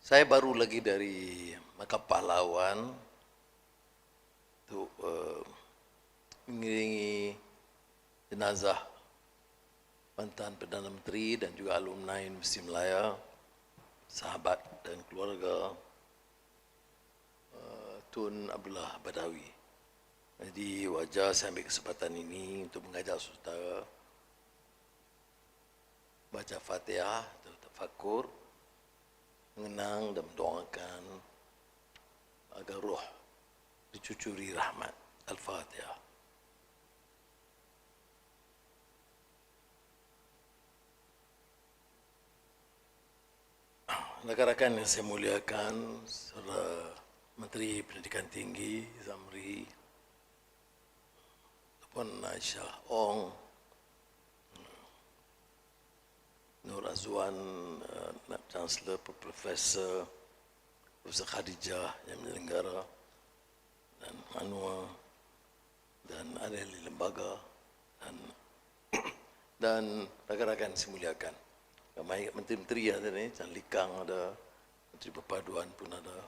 Saya baru lagi dari Makam Pahlawan untuk mengiringi jenazah mantan Perdana Menteri dan juga alumni Universiti Malaya, sahabat dan keluarga Tun Abdullah Badawi. Jadi wajar saya ambil kesempatan ini untuk mengajak saudara baca Fatihah atau tafakur, mengenang dan mendoakan agar roh dicucuri rahmat. Al-Fatihah. Rakan-rakan yang saya muliakan, Saudara Menteri Pendidikan Tinggi Zamri ataupun Aisyah Ong, Nur Azwan, Chancellor, Profesor Khadijah yang menyelenggara, dan Anwar, dan ahli lembaga, dan rakan-rakan yang saya muliakan. Ramai menteri-menteri ada ni, Chan Likang ada, Menteri Perpaduan pun ada,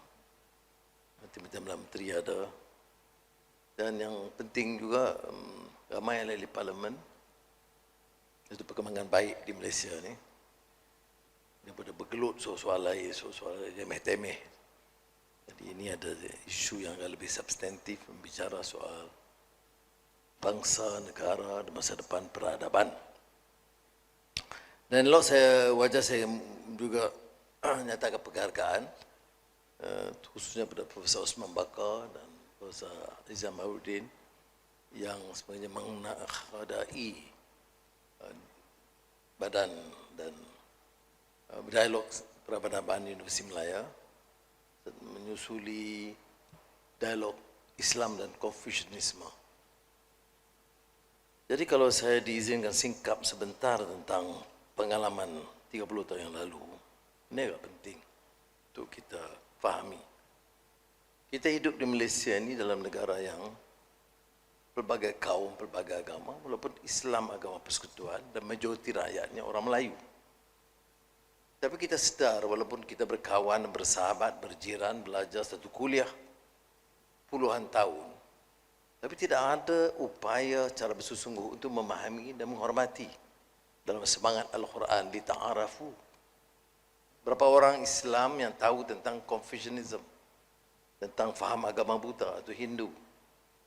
menteri ada, dan yang penting juga ramai ahli parlimen. Itu perkembangan baik di Malaysia ni. Daripada bergelut soal-soal lain, soal-soal remeh-temeh. Jadi ini ada isu yang agak lebih substantif, membicara soal bangsa, negara dan masa depan peradaban. Dan wajah saya juga nyatakan penghargaan, khususnya pada Profesor Osman Bakar dan Profesor Izam Maudin yang sebenarnya menghadai badan dan Dialog Peradaban Universiti Malaya menyusuli dialog Islam dan Konfusianisme. Jadi kalau saya diizinkan singkap sebentar tentang pengalaman 30 tahun yang lalu, ini agak penting untuk kita fahami. Kita hidup di Malaysia ini dalam negara yang pelbagai kaum, pelbagai agama, walaupun Islam agama persekutuan dan majoriti rakyatnya orang Melayu. Tapi kita sedar walaupun kita berkawan, bersahabat, berjiran, belajar satu kuliah puluhan tahun, tapi tidak ada upaya cara bersungguh-sungguh untuk memahami dan menghormati dalam semangat Al-Quran, lita'arafu. Berapa orang Islam yang tahu tentang Confucianism, tentang faham agama Buddha atau Hindu?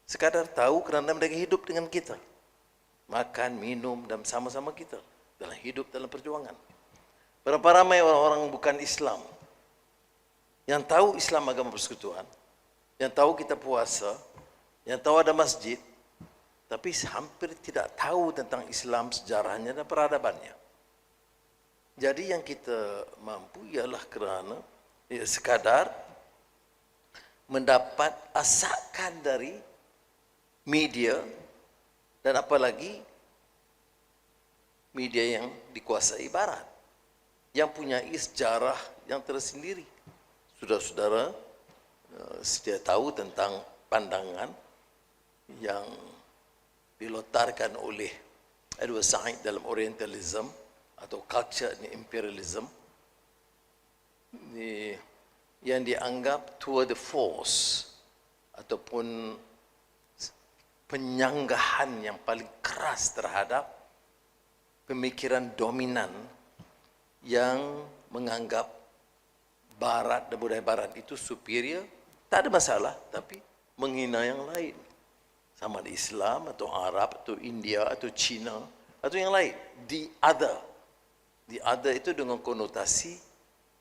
Sekadar tahu kerana mereka hidup dengan kita, makan, minum dan sama-sama kita dalam hidup, dalam perjuangan. Berapa ramai orang-orang bukan Islam yang tahu Islam agama persekutuan, yang tahu kita puasa, yang tahu ada masjid, tapi hampir tidak tahu tentang Islam, sejarahnya dan peradabannya. Jadi yang kita mampu ialah kerana sekadar mendapat asakan dari media, dan apalagi media yang dikuasai Barat, yang punya sejarah yang tersendiri. Saudara-saudara sedia tahu tentang pandangan yang dilontarkan oleh Edward Said dalam Orientalism atau culture imperialism, yang dianggap tour de force ataupun penyanggahan yang paling keras terhadap pemikiran dominan yang menganggap Barat dan budaya Barat itu superior, tak ada masalah, tapi menghina yang lain, sama ada Islam atau Arab atau India atau Cina atau yang lain. The other itu dengan konotasi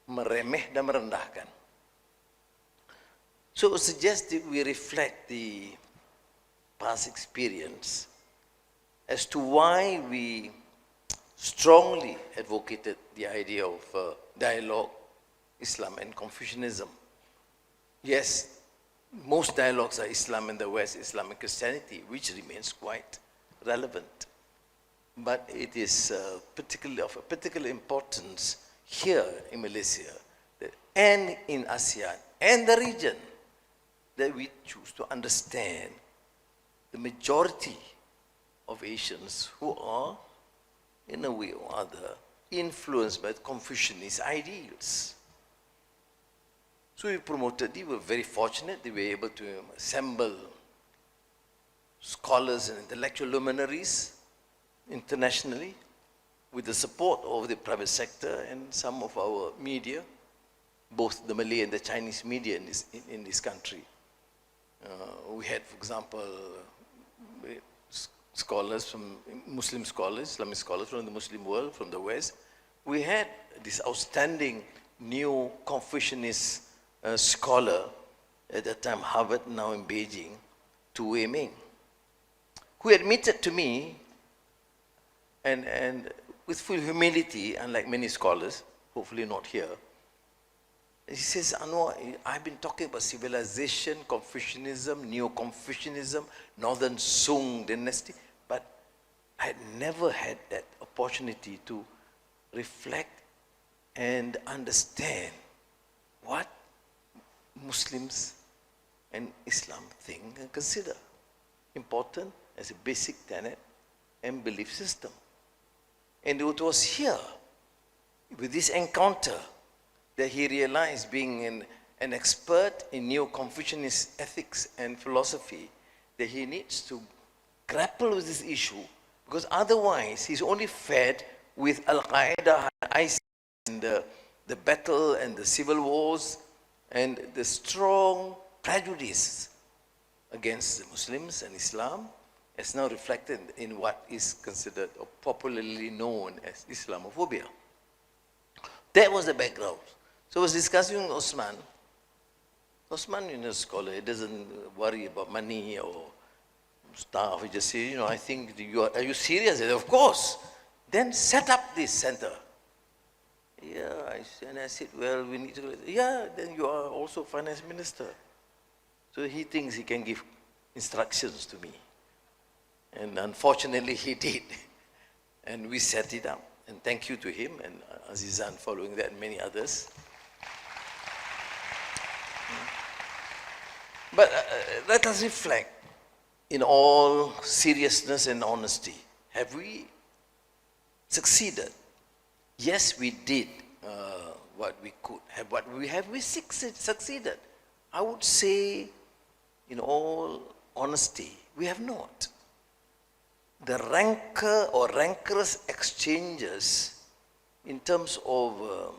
meremeh dan merendahkan. So suggest that we reflect the past experience as to why we strongly advocated the idea of dialogue, Islam and Confucianism. Yes, most dialogues are Islam in the West, Islam and Christianity, which remains quite relevant. But it is particularly of a particular importance here in Malaysia and in ASEAN and the region that we choose to understand the majority of Asians who are, in a way or other, influenced by Confucianist ideals. So we were very fortunate that we were able to assemble scholars and intellectual luminaries internationally with the support of the private sector and some of our media, both the Malay and the Chinese media in this country. We had, for example, scholars from Muslim scholars, Islamic scholars from the Muslim world, from the West. We had this outstanding new Confucianist scholar at that time, Harvard, now in Beijing, Tu Wei Ming, who admitted to me, and with full humility, unlike many scholars, hopefully not here, he says, Anwar, I've been talking about civilization, Confucianism, Neo-Confucianism, Northern Sung dynasty, but I had never had that opportunity to reflect and understand what Muslims and Islam think and consider important as a basic tenet and belief system. And it was here, with this encounter, that he realized, being an expert in Neo-Confucianist ethics and philosophy, that he needs to grapple with this issue, because otherwise he's only fed with Al-Qaeda, ISIS, and the battle and the civil wars and the strong prejudice against the Muslims and Islam, as now reflected in what is considered or popularly known as Islamophobia. That was the background. So I was discussing with Osman. Osman, a scholar, he doesn't worry about money or stuff. He just says, I think are you serious? I said, of course. Then set up this center. Yeah, and I said, well, we need to, yeah, then you are also finance minister. So he thinks he can give instructions to me. And unfortunately, he did. And we set it up. And thank you to him and Azizan following that and many others. But let us reflect in all seriousness and honesty. Have we succeeded? Yes, we did what we could. Have we succeeded? I would say, in all honesty, we have not. The rancor or rancorous exchanges in terms of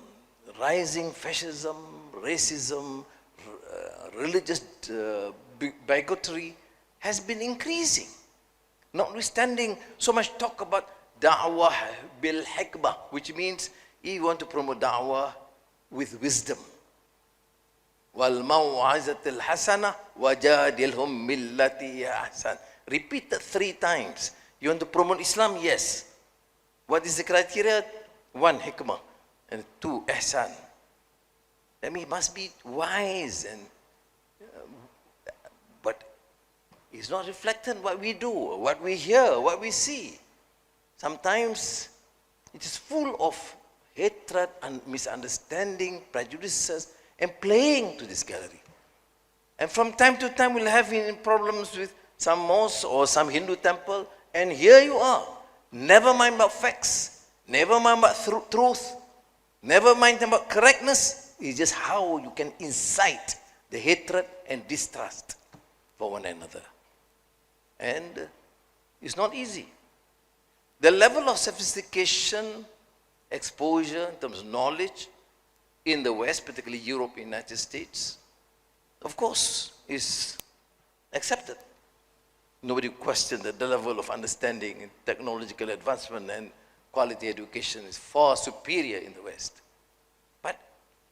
rising fascism, racism, religious bigotry has been increasing. Notwithstanding so much talk about da'wah bil hikmah, which means you want to promote da'wah with wisdom. Wal maw'azatil hasana wajadilhum millati ahsan. Repeated 3 times. You want to promote Islam? Yes. What is the criteria? 1, hikmah. And 2, ihsan. I mean, it must be wise, and but it's not reflected in what we do, what we hear, what we see. Sometimes it is full of hatred and misunderstanding, prejudices, and playing to this gallery. And from time to time we'll have problems with some mosque or some Hindu temple, and here you are. Never mind about facts, never mind about truth, never mind about correctness. It's just how you can incite the hatred and distrust for one another. And it's not easy. The level of sophistication, exposure in terms of knowledge in the West, particularly Europe, United States, of course, is accepted. Nobody questioned that the level of understanding and technological advancement and quality education is far superior in the West. But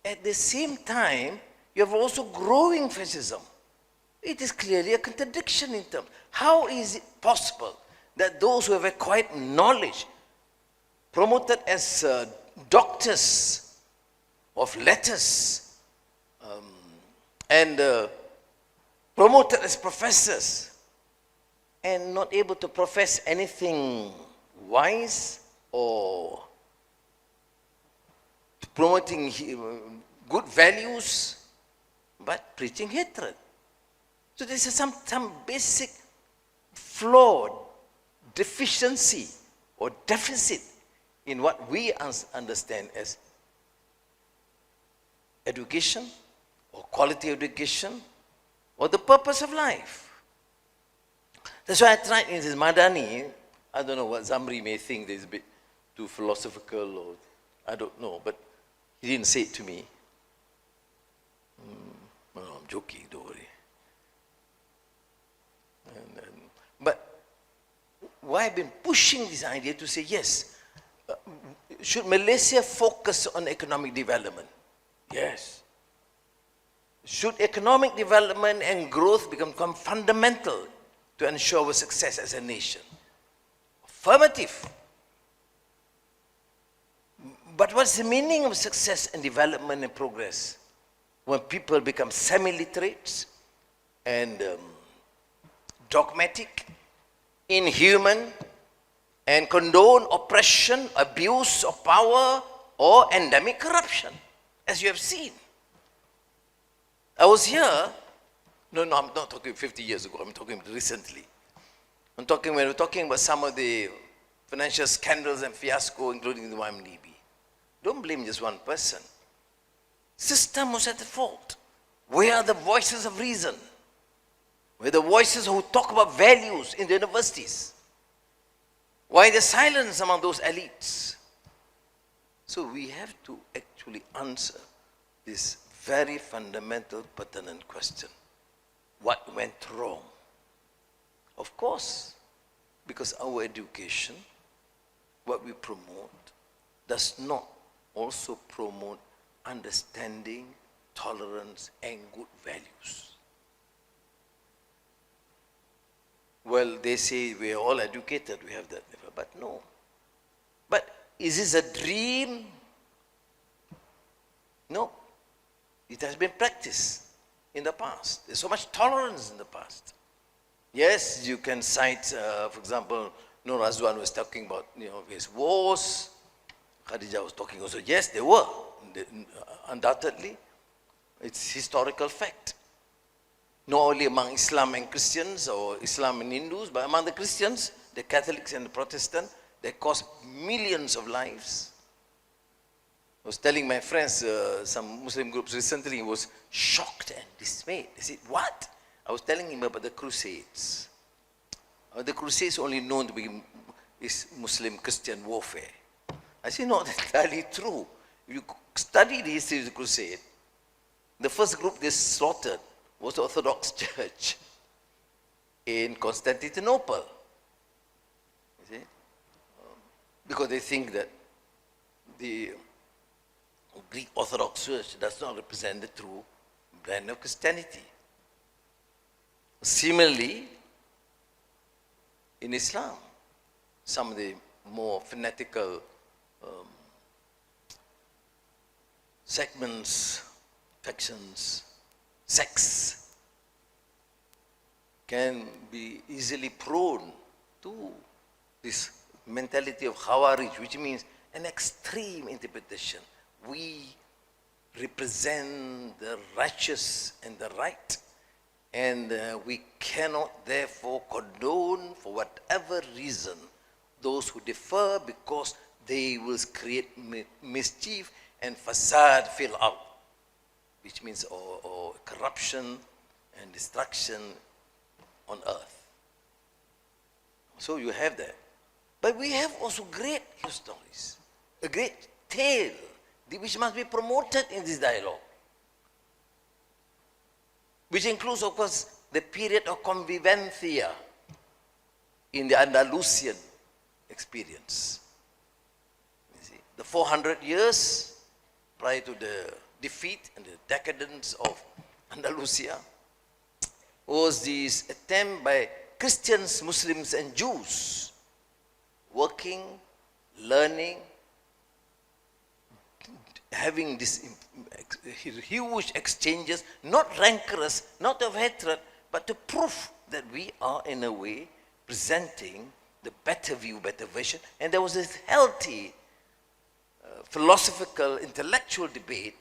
at the same time, you have also growing fascism. It is clearly a contradiction in terms. How is it possible that those who have acquired knowledge, promoted as doctors of letters, and promoted as professors, and not able to profess anything wise or promoting good values, but preaching hatred? So there is some basic flaw, deficiency, or deficit in what we understand as education or quality of education, or the purpose of life. That's why I tried in this Madani. I don't know what Zamri may think this is a bit too philosophical, or I don't know, but he didn't say it to me. No, I'm joking, don't worry. But why I've been pushing this idea to say, yes, should Malaysia focus on economic development? Yes. Should economic development and growth become fundamental to ensure our success as a nation? Affirmative. But what's the meaning of success and development and progress when people become semi-literate and dogmatic, inhuman, and condone oppression, abuse of power, or endemic corruption, as you have seen? I was here, no, I'm not talking 50 years ago, I'm talking recently. When we're talking about some of the financial scandals and fiasco, including the YMDB. Don't blame just one person. System was at the fault. Where are the voices of reason? Where are the voices who talk about values in the universities? Why the silence among those elites? So we have to actually answer this very fundamental, pertinent question. What went wrong? Of course, because our education, what we promote, does not also promote understanding, tolerance, and good values. Well, they say we are all educated, we have that, but no. But is this a dream? No. It has been practiced in the past. There's so much tolerance in the past. Yes, you can cite, for example, Nur Azwan was talking about, his wars. Khadija was talking also. Yes, there were, undoubtedly. It's historical fact. Not only among Islam and Christians, or Islam and Hindus, but among the Christians, the Catholics and the Protestants, they cost millions of lives. I was telling my friends, some Muslim groups recently, was shocked and dismayed. They said, what? I was telling him about the Crusades. The Crusades only known to be Muslim-Christian warfare. I said, not entirely true. If you study the history of the Crusade, the first group they slaughtered was the Orthodox Church in Constantinople. You see? Because they think that the Greek Orthodox Church does not represent the true brand of Christianity. Similarly, in Islam, some of the more fanatical segments, factions, sects can be easily prone to this mentality of Khawarij, which means an extreme interpretation. We represent the righteous and the right, and we cannot therefore condone, for whatever reason, those who differ, because they will create mischief and fasad fil ard, which means or corruption and destruction on earth. So you have that. But we have also great stories, a great tale, which must be promoted in this dialogue, which includes, of course, the period of convivencia in the Andalusian experience. You see, the 400 years prior to the defeat and the decadence of Andalusia was this attempt by Christians, Muslims, and Jews working, learning, having this huge exchanges, not rancorous, not of hatred, but to prove that we are in a way presenting the better view, better vision. And there was this healthy philosophical, intellectual debate,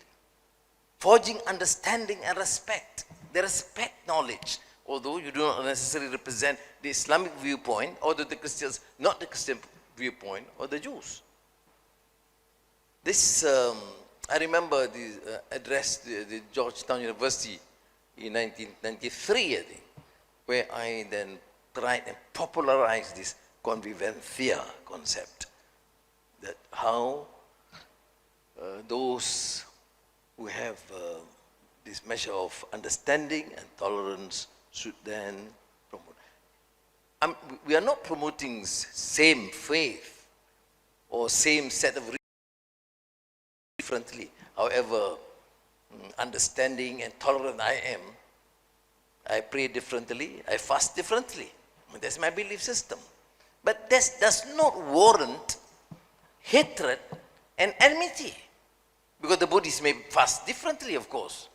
forging understanding and respect. They respect knowledge, although you do not necessarily represent the Islamic viewpoint, or the Christians, not the Christian viewpoint, or the Jews. This I remember the address, the Georgetown University in 1993, I think, where I then tried and popularized this convivencia concept, that how those who have this measure of understanding and tolerance should then promote. We are not promoting same faith or same set of differently. However understanding and tolerant I am, I pray differently, I fast differently. That's my belief system. But this does not warrant hatred and enmity. Because the Buddhists may fast differently, of course,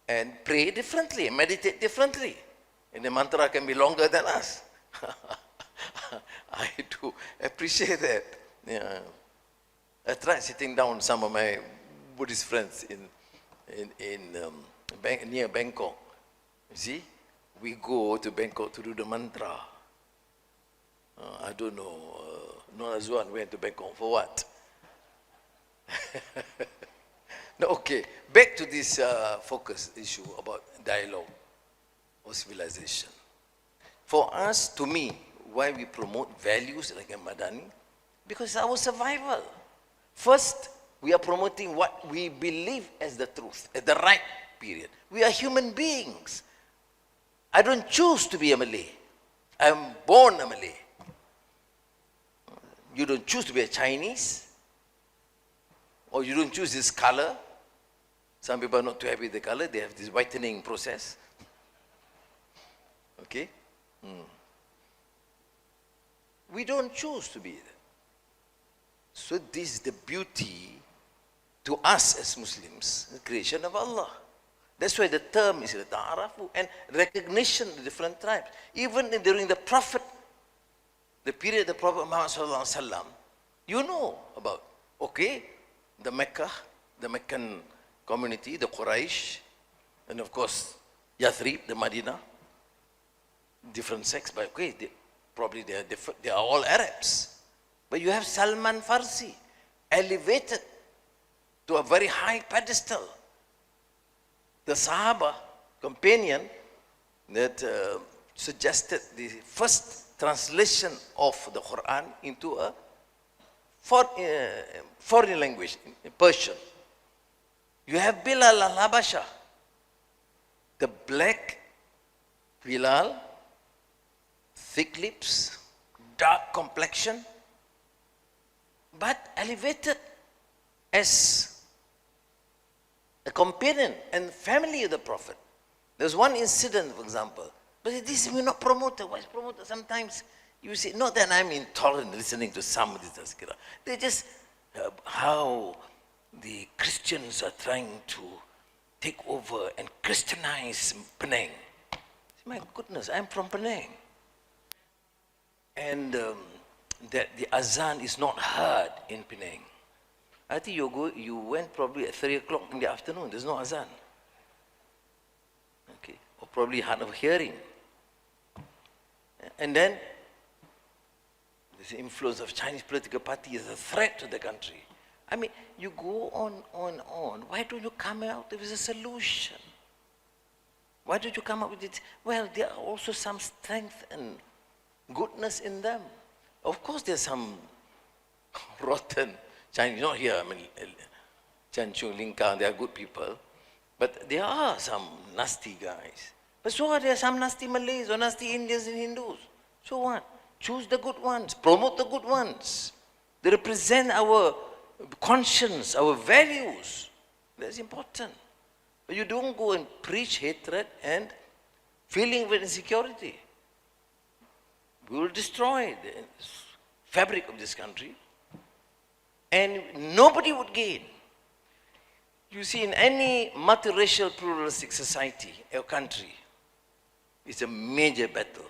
and pray differently, and meditate differently. And the mantra can be longer than us. I do appreciate that. Yeah. I tried sitting down with some of my Buddhist friends near Bangkok. You see, we go to Bangkok to do the mantra. I don't know, Nona Zuan went to Bangkok for what? No, okay, back to this focus issue about dialogue or civilization. For us, to me, why we promote values like Madani? Because it's our survival. First, we are promoting what we believe as the truth, at the right period. We are human beings. I don't choose to be a Malay. I am born a Malay. You don't choose to be a Chinese, or you don't choose this color. Some people are not too happy with the color. They have this whitening process. Okay? We don't choose to be that. So this is the beauty to us as Muslims, the creation of Allah. That's why the term is ta'arafu, and recognition of different tribes. Even during the Prophet, the period of the Prophet Muhammad sallallahu alaihi wasallam, you know about, okay, the Meccan community, the Quraysh, and of course, Yathrib, the Medina, different sects, but okay, they are different, they are all Arabs. But you have Salman Farsi, elevated to a very high pedestal. The Sahaba companion that suggested the first translation of the Quran into a foreign language, Persian. You have Bilal al-Habasha, the black Bilal, thick lips, dark complexion, but elevated as a companion and family of the Prophet. There's one incident, for example, but this is not promoted. Why is promoted? Sometimes you see, not that I'm intolerant listening to some of this tazkirah. They just, how the Christians are trying to take over and Christianize Penang. My goodness, I'm from Penang. And that the azan is not heard in Penang. I think you went probably at 3 o'clock in the afternoon, there's no azan. Okay, or probably hard of hearing. And then, this influence of Chinese political party is a threat to the country. I mean, you go on. Why don't you come out with a solution? Why don't you come up with it? Well, there are also some strength and goodness in them. Of course, there's some rotten Chinese, not here, I mean, Chan Chung, Ling Kang, they are good people. But there are some nasty guys. But so are there some nasty Malays or nasty Indians and Hindus. So what? Choose the good ones, promote the good ones. They represent our conscience, our values. That's important. But you don't go and preach hatred and feeling of insecurity. We will destroy the fabric of this country, and nobody would gain. You see, in any multiracial pluralistic society or country, it's a major battle.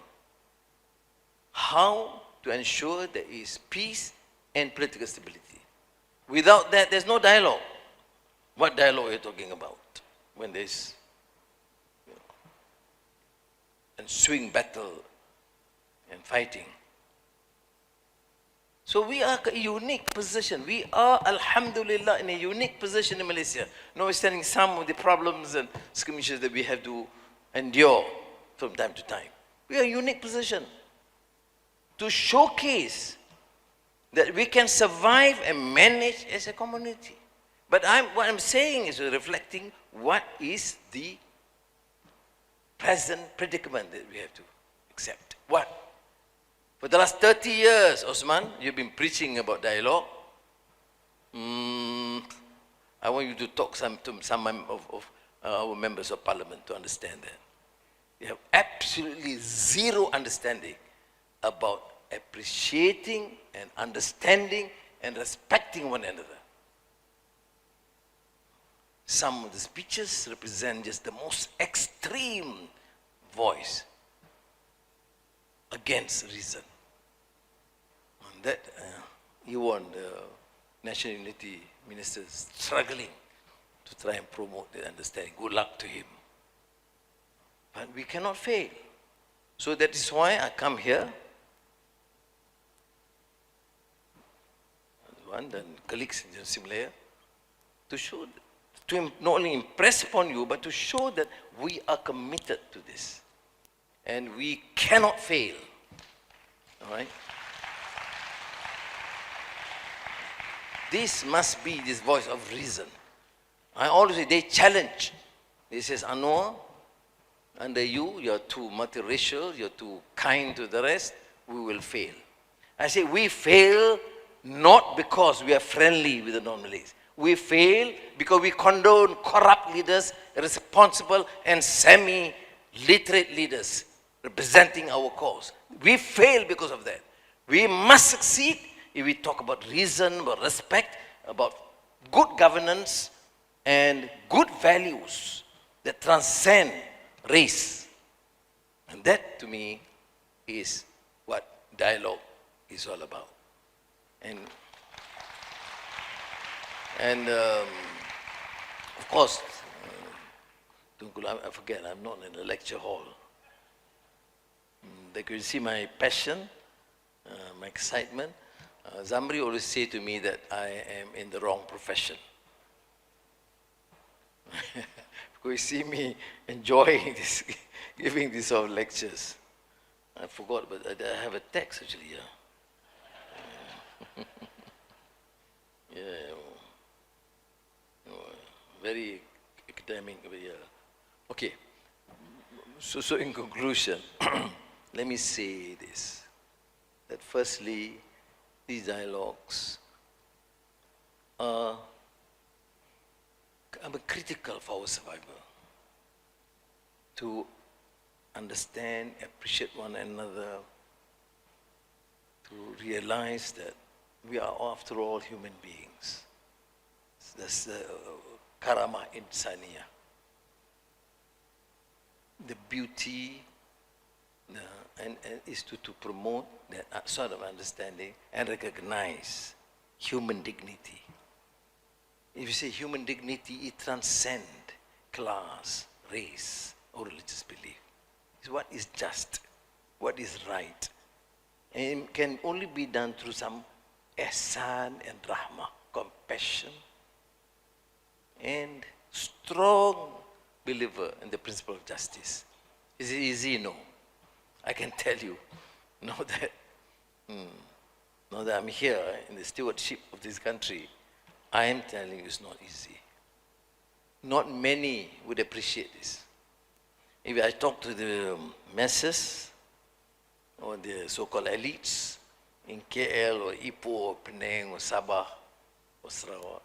How to ensure there is peace and political stability. Without that, there's no dialogue. What dialogue are you talking about when there's ensuing battle and fighting? So we are a unique position. We are, alhamdulillah, in a unique position in Malaysia. Notwithstanding some of the problems and skirmishes that we have to endure from time to time. We are in a unique position to showcase that we can survive and manage as a community. But what I'm saying is reflecting what is the present predicament that we have to accept. What? For the last 30 years, Osman, you've been preaching about dialogue. I want you to talk to some of our members of parliament to understand that. You have absolutely zero understanding about appreciating and understanding and respecting one another. Some of the speeches represent just the most extreme voice against reason. And that you want the National Unity Minister struggling to try and promote the understanding. Good luck to him. But we cannot fail. So that is why I come here. And colleagues in Universiti Malaya, to show, to not only impress upon you, but to show that we are committed to this. And we cannot fail. All right? This must be this voice of reason. I always say, they challenge. They says, Anwar, under you, you're too multiracial, you're too kind to the rest, we will fail. I say, we fail not because we are friendly with the non-Malays. We fail because we condone corrupt leaders, irresponsible and semi-literate leaders representing our cause. We fail because of that. We must succeed if we talk about reason, about respect, about good governance and good values that transcend race. And that, to me, is what dialogue is all about. And of course, I forget, I'm not in a lecture hall. They could see my passion, my excitement. Zamri always say to me that I am in the wrong profession. Because you see me enjoying this, giving these sort of lectures. I forgot, but I have a text actually, yeah. Yeah, very academic. Okay, so in conclusion, let me say this, that firstly, these dialogues are critical for our survival, to understand, appreciate one another, to realize that we are after all human beings. That's the karama insaniya. The beauty and is to promote that sort of understanding and recognize human dignity. If you say human dignity, it transcends class, race, or religious belief. It's what is just, what is right. And it can only be done through some ihsan and rahmah, compassion, and strong believer in the principle of justice. Is it easy? No. I can tell you, now that I'm here in the stewardship of this country, I am telling you it's not easy. Not many would appreciate this. If I talk to the masses or the so-called elites in KL or Ipoh or Penang or Sabah or Sarawak,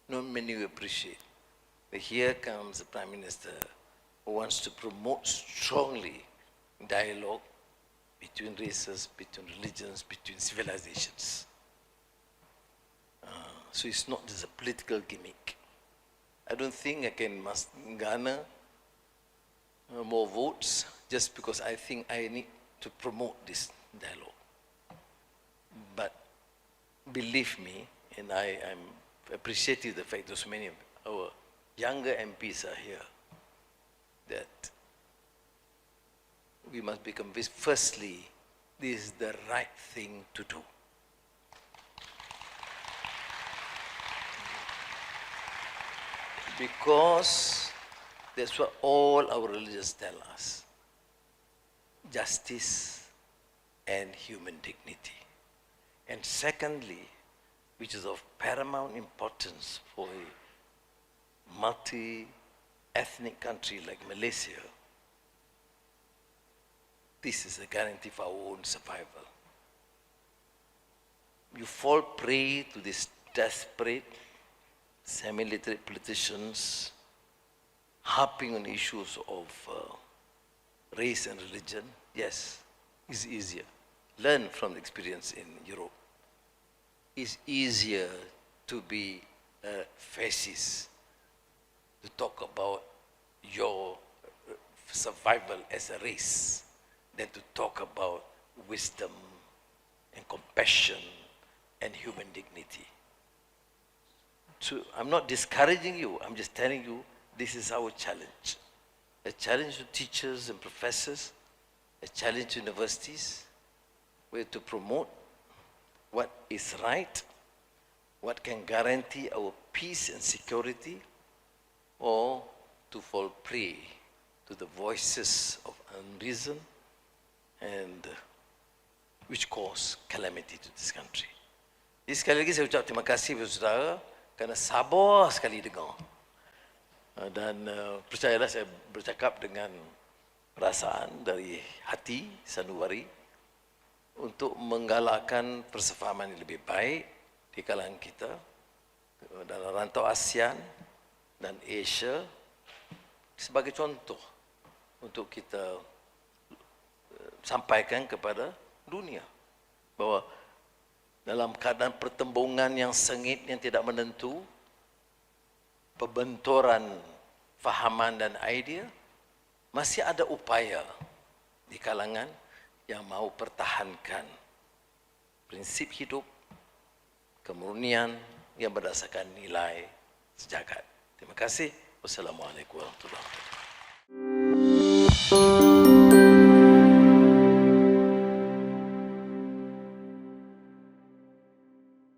not many will appreciate. But here comes the Prime Minister who wants to promote strongly dialogue between races, between religions, between civilizations. So it's not just a political gimmick. I don't think I can garner more votes just because I think I need to promote this dialogue. But believe me, and I am appreciative of the fact that so many of our younger MPs are here, that we must be convinced, firstly, this is the right thing to do. Because that's what all our religions tell us. Justice and human dignity. And secondly, which is of paramount importance for a multi-ethnic country like Malaysia, this is a guarantee for our own survival. You fall prey to these desperate, semi-literate politicians harping on issues of race and religion. Yes, it's easier. Learn from the experience in Europe. It's easier to be a fascist, to talk about your survival as a race, than to talk about wisdom and compassion and human dignity. So I'm not discouraging you, I'm just telling you this is our challenge. A challenge to teachers and professors, a challenge to universities. We have to promote what is right, what can guarantee our peace and security, or to fall prey to the voices of unreason and which cause calamity to this country. Jadi sekali lagi saya ucap terima kasih kepada saudara kerana sabar sekali dengar. Dan percayalah saya bercakap dengan perasaan dari hati sanubari untuk menggalakkan persefahaman yang lebih baik di kalangan kita dalam rantau ASEAN dan Asia sebagai contoh untuk kita sampaikan kepada dunia bahawa dalam keadaan pertembungan yang sengit, yang tidak menentu, pembenturan fahaman dan idea, masih ada upaya di kalangan yang mahu pertahankan prinsip hidup, kemurnian yang berdasarkan nilai sejagat. Terima kasih. Wassalamualaikum warahmatullahi wabarakatuh.